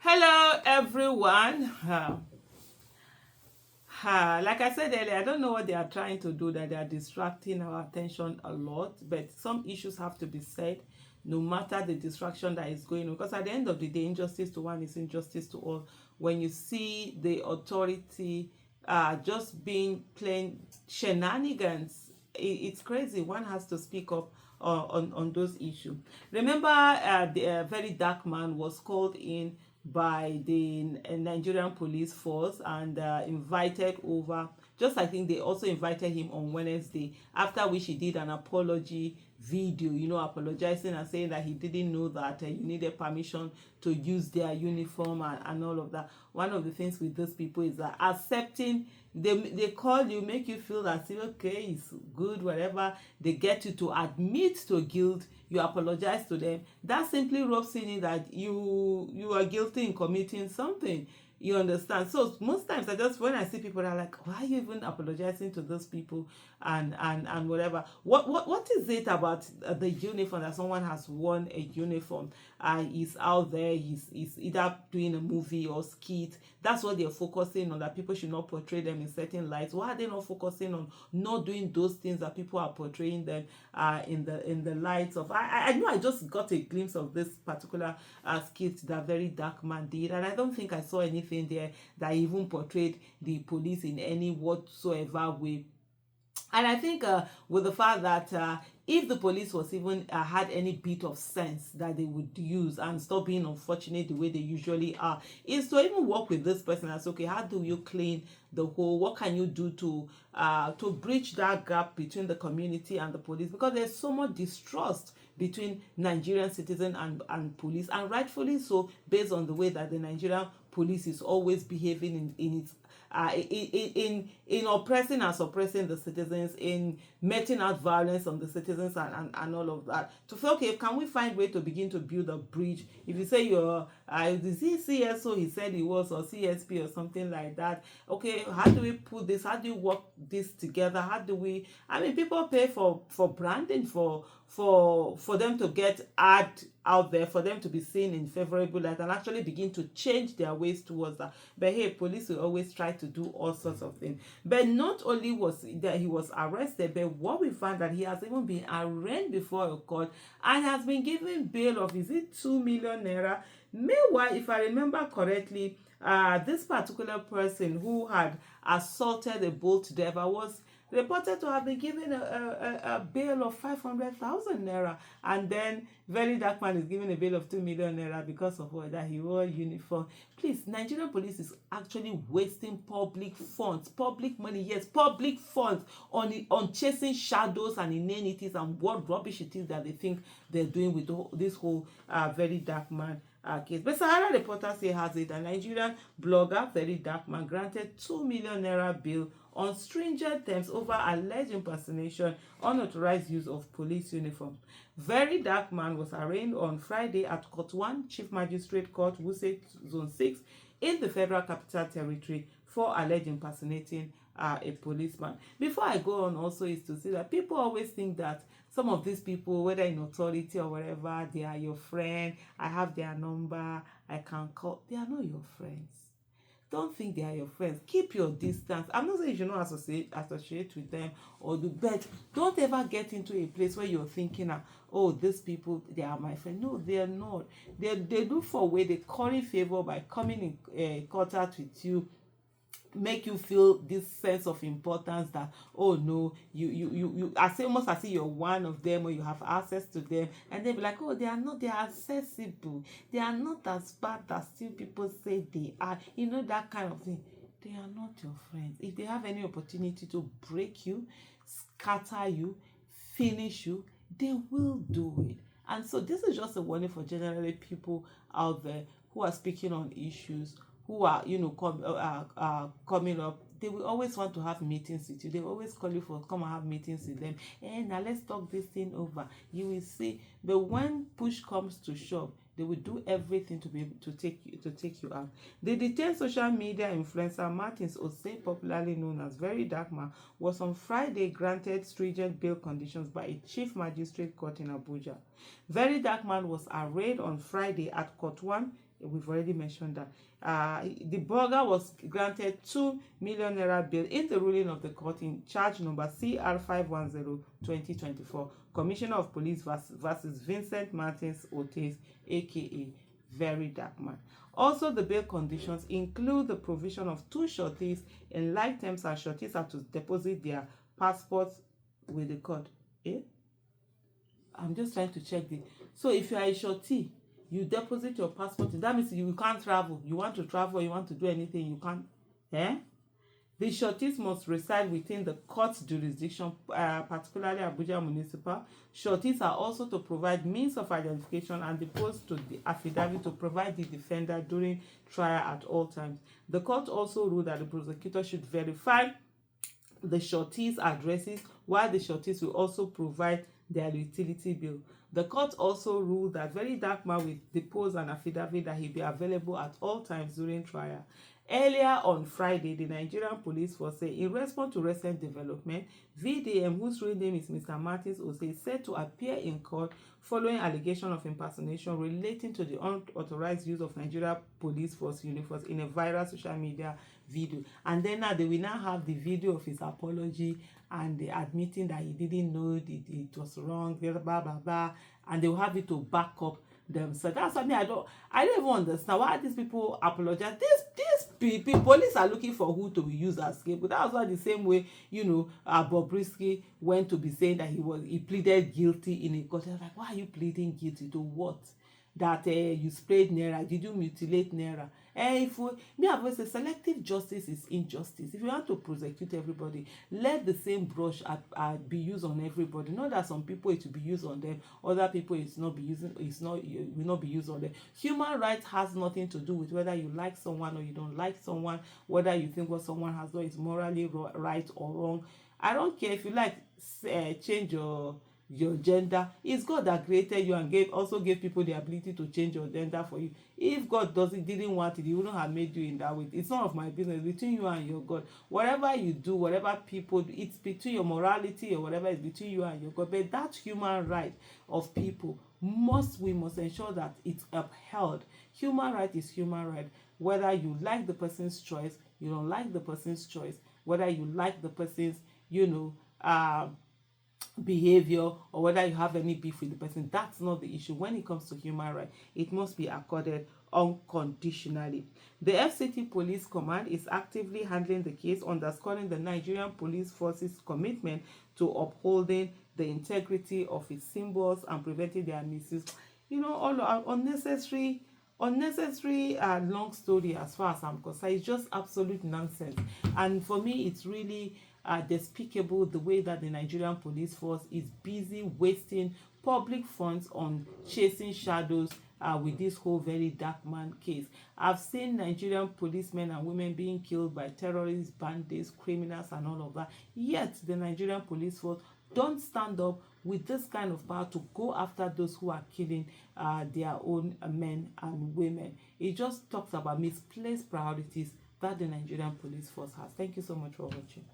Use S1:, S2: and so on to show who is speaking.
S1: Hello, everyone. Like I said earlier, I don't know what they are trying to do, that they are distracting our attention a lot, but some issues have to be said no matter the distraction that is going on. Because at the end of the day, injustice to one is injustice to all. When you see the authority just being plain shenanigans, it's crazy. One has to speak up on those issues. Remember, the very dark man was called in by the Nigerian police force and invited over. Just I think they also invited him on Wednesday, after which he did an apology video, apologizing and saying that he didn't know that you needed permission to use their uniform and all of that. One of the things with those people is that accepting, they call you, make you feel that okay, it's good, whatever. They get you to admit to guilt, you apologize to them. That simply rubs in that you are guilty in committing something. You understand? So most times, when I see people that are like, why are you even apologizing to those people and whatever? What is it about the uniform, that someone has worn a uniform, he's out there, he's either doing a movie or skit? That's what they're focusing on, that people should not portray them in certain lights. Why are they not focusing on not doing those things that people are portraying them in the lights of? I know I just got a glimpse of this particular skit that VeryDarkMan did, and I don't think I saw anything there that even portrayed the police in any whatsoever way. And I think with the fact that if the police was even had any bit of sense that they would use and stop being unfortunate the way they usually are, is to even work with this person and say, okay, how do you clean the whole? What can you do to bridge that gap between the community and the police? Because there's so much distrust between Nigerian citizens and police, and rightfully so, based on the way that the Nigerian police is always behaving in its in oppressing and suppressing the citizens, in meting out violence on the citizens and all of that. To say, okay, can we find way to begin to build a bridge? If you say you're the CSO, he said he was, or CSP or something like that. Okay, how do we put this? How do you work this together? How do we? I mean, people pay for branding, for them to get ad out there, for them to be seen in favorable light and actually begin to change their ways towards that. But hey, police will always try to do all sorts of things. But not only was that he was arrested, but what we found, that he has even been arraigned before a court and has been given bail of, is it 2 million naira? Meanwhile, if I remember correctly, this particular person who had assaulted a boat driver was reported to have been given a bail of 500,000 naira, and then VeryDarkMan is given a bail of 2 million naira because of what, that he wore uniform. Please, Nigerian police is actually wasting public funds, public money, yes, public funds on chasing shadows and inanities and what rubbish it is that they think they're doing with this whole VeryDarkMan case. But Sahara Reporter say has it, a Nigerian blogger, VeryDarkMan, granted 2 million naira bail on stringent terms over alleged impersonation, unauthorized use of police uniform. VeryDarkMan was arraigned on Friday at Court 1, Chief Magistrate Court, Wuse Zone 6, in the Federal Capital Territory for alleged impersonating a policeman. Before I go on, also is to say that people always think that some of these people, whether in authority or whatever, they are your friend. I have their number, I can call. They are not your friends. Don't think they are your friends. Keep your distance. I'm not saying you should not associate with them or do, but don't ever get into a place where you're thinking, oh, these people, they are my friend. No, they are not. They look for a way, they curry favor by coming in contact with you, make you feel this sense of importance, that oh no, you as almost as if you're one of them, or you have access to them, and they'll be like, oh, they are not, they are accessible, they are not as bad as still people say they are, that kind of thing. They are not your friends. If they have any opportunity to break you, scatter you, finish you, they will do it. And so this is just a warning for generally people out there who are speaking on issues, who are coming up. They will always want to have meetings with you. They will always call you for come and have meetings with them. Now let's talk this thing over. You will see. But when push comes to shove, they will do everything to be able to take you out. The detained social media influencer Martins Ose, popularly known as VeryDarkMan, was on Friday granted stringent bail conditions by a chief magistrate court in Abuja. VeryDarkMan was arraigned on Friday at Court 1, We've already mentioned that. The blogger was granted 2 million naira bail in the ruling of the court in charge number CR 510/2024, Commissioner of Police versus Vincent Martins Otis, aka VeryDarkMan. Also, the bail conditions include the provision of 2 shorties in like terms as shorties are to deposit their passports with the court. I'm just trying to check the. So if you are a shorty, you deposit your passport. That means you can't travel. You want to travel, you want to do anything, you can't. The shorties must reside within the court's jurisdiction, particularly Abuja Municipal. Shorties are also to provide means of identification and depose to the affidavit to provide the defender during trial at all times. The court also ruled that the prosecutor should verify the shorties' addresses, while the shorties will also provide their utility bill. The court also ruled that VeryDarkMan will depose an affidavit that he be available at all times during trial. Earlier on Friday, the Nigerian Police Force said in response to recent development, VDM, whose real name is Mr. Martins Ose, said to appear in court following allegation of impersonation relating to the unauthorized use of Nigeria Police Force uniforms in a viral social media video. And then now they will now have the video of his apology and admitting that he didn't know it was wrong, blah, blah, blah, blah, and they will have it to back up themselves. That's something I don't even understand why these people apologize. These people, police are looking for who to be used as scapegoat. That was not the same way, Bobrisky went to be saying that he pleaded guilty in a court. I was like, why are you pleading guilty to what? That you sprayed Naira, did you mutilate Naira? I've always said selective justice is injustice. If you want to prosecute everybody, let the same brush be used on everybody. Not that some people it will be used on them, other people it will not be used on them. Human rights has nothing to do with whether you like someone or you don't like someone, whether you think what someone has done is morally right or wrong. I don't care if you like change your gender. It's God that created you and also gave people the ability to change your gender for you. If God didn't want it, he wouldn't have made you in that way. It's none of my business, between you and your God. Whatever you do, whatever people do, it's between your morality or whatever is between you and your God. But that human right of people we must ensure that it's upheld. Human right is human right. Whether you like the person's choice, you don't like the person's choice, whether you like the person's behavior, or whether you have any beef with the person, that's not the issue. When it comes to human rights, it must be accorded unconditionally. The FCT Police Command is actively handling the case, underscoring the Nigerian Police Force's commitment to upholding the integrity of its symbols and preventing their misuse. All unnecessary long story as far as I'm concerned. It's just absolute nonsense. And for me, it's really despicable the way that the Nigerian Police Force is busy wasting public funds on chasing shadows with this whole VeryDarkMan case. I've seen Nigerian policemen and women being killed by terrorists, bandits, criminals, and all of that. Yet the Nigerian Police Force don't stand up with this kind of power to go after those who are killing their own men and women. It just talks about misplaced priorities that the Nigerian Police Force has. Thank you so much for watching.